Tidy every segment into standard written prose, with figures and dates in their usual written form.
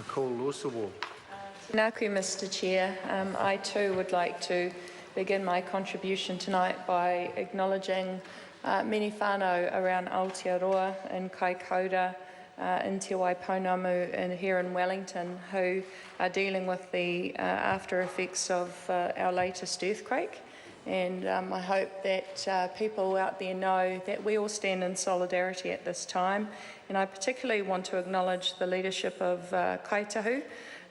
I call Usawa. Tēnā koe, Mr. Chair. I too would like to begin my contribution tonight by acknowledging many whānau around Aotearoa and Kaikoura, in Te Waipounamu and here in Wellington, who are dealing with the after effects of our latest earthquake. And I hope that people out there know that we all stand in solidarity at this time. And I particularly want to acknowledge the leadership of Kaitahu,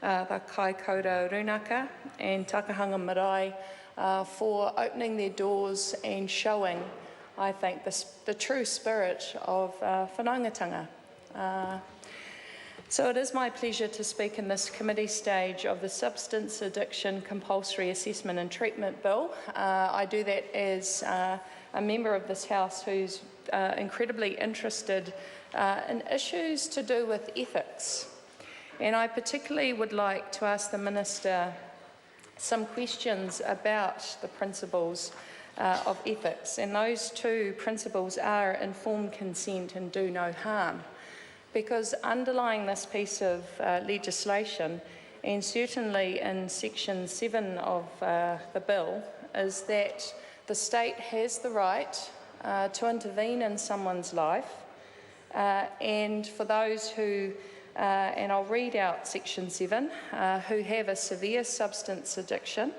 the Kaikoura Runaka and Takahanga Marae for opening their doors and showing, I think, the true spirit of whanaungatanga. So it is my pleasure to speak in this committee stage of the Substance Addiction Compulsory Assessment and Treatment Bill. I do that as a member of this House who's incredibly interested in issues to do with ethics. And I particularly would like to ask the Minister some questions about the principles of ethics. And those two principles are informed consent and do no harm. Because underlying this piece of legislation, and certainly in Section 7 of the bill, is that the state has the right to intervene in someone's life, and for those who, and I'll read out Section 7, who have a severe substance addiction,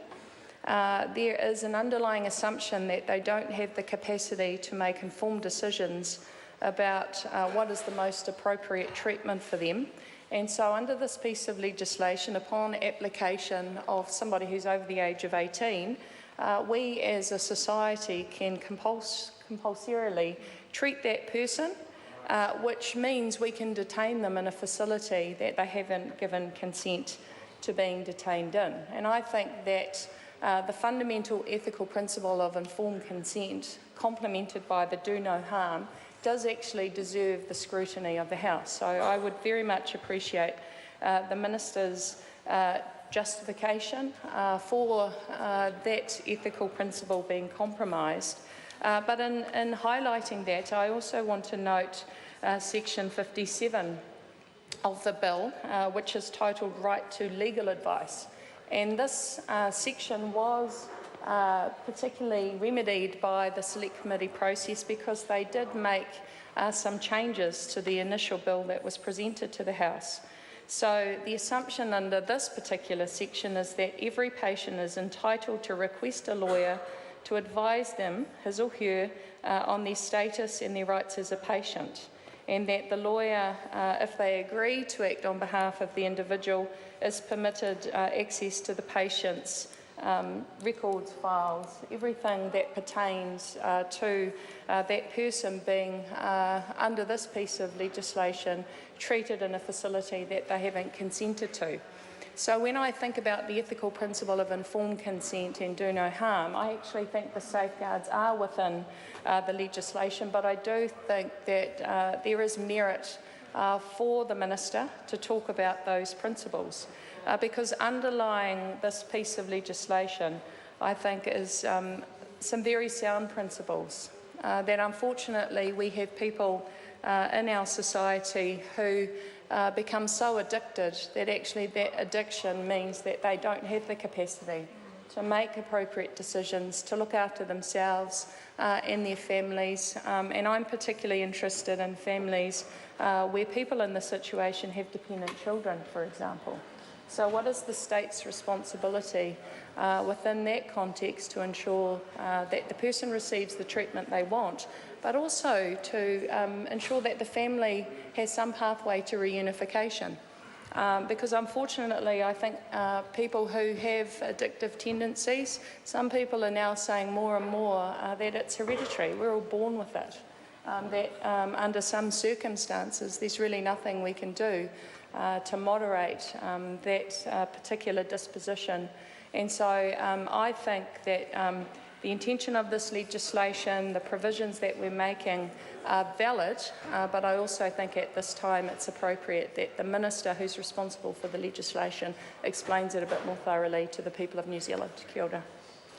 there is an underlying assumption that they don't have the capacity to make informed decisions about what is the most appropriate treatment for them. And so under this piece of legislation, upon application of somebody who's over the age of 18, we as a society can compulsorily treat that person, which means we can detain them in a facility that they haven't given consent to being detained in. And I think that the fundamental ethical principle of informed consent, complemented by the do no harm, does actually deserve the scrutiny of the House. So I would very much appreciate the Minister's justification for that ethical principle being compromised. But in highlighting that, I also want to note Section 57 of the bill, which is titled Right to Legal Advice. And this section was particularly remedied by the Select Committee process because they did make some changes to the initial bill that was presented to the House. So the assumption under this particular section is that every patient is entitled to request a lawyer to advise them, his or her, on their status and their rights as a patient, and that the lawyer, if they agree to act on behalf of the individual, is permitted access to the patient's records, files, everything that pertains to that person being, under this piece of legislation, treated in a facility that they haven't consented to. So when I think about the ethical principle of informed consent and do no harm, I actually think the safeguards are within the legislation, but I do think that there is merit for the Minister to talk about those principles. Because underlying this piece of legislation, I think, is some very sound principles that unfortunately we have people in our society who become so addicted that actually that addiction means that they don't have the capacity to make appropriate decisions, to look after themselves and their families. And I'm particularly interested in families where people in this situation have dependent children, for example. So what is the state's responsibility within that context to ensure that the person receives the treatment they want, but also to ensure that the family has some pathway to reunification? Because unfortunately, I think people who have addictive tendencies, some people are now saying more and more that it's hereditary. We're all born with it. That under some circumstances, there's really nothing we can do to moderate that particular disposition. And so I think that the intention of this legislation, the provisions that we're making are valid, but I also think at this time it's appropriate that the Minister who's responsible for the legislation explains it a bit more thoroughly to the people of New Zealand. Kia ora.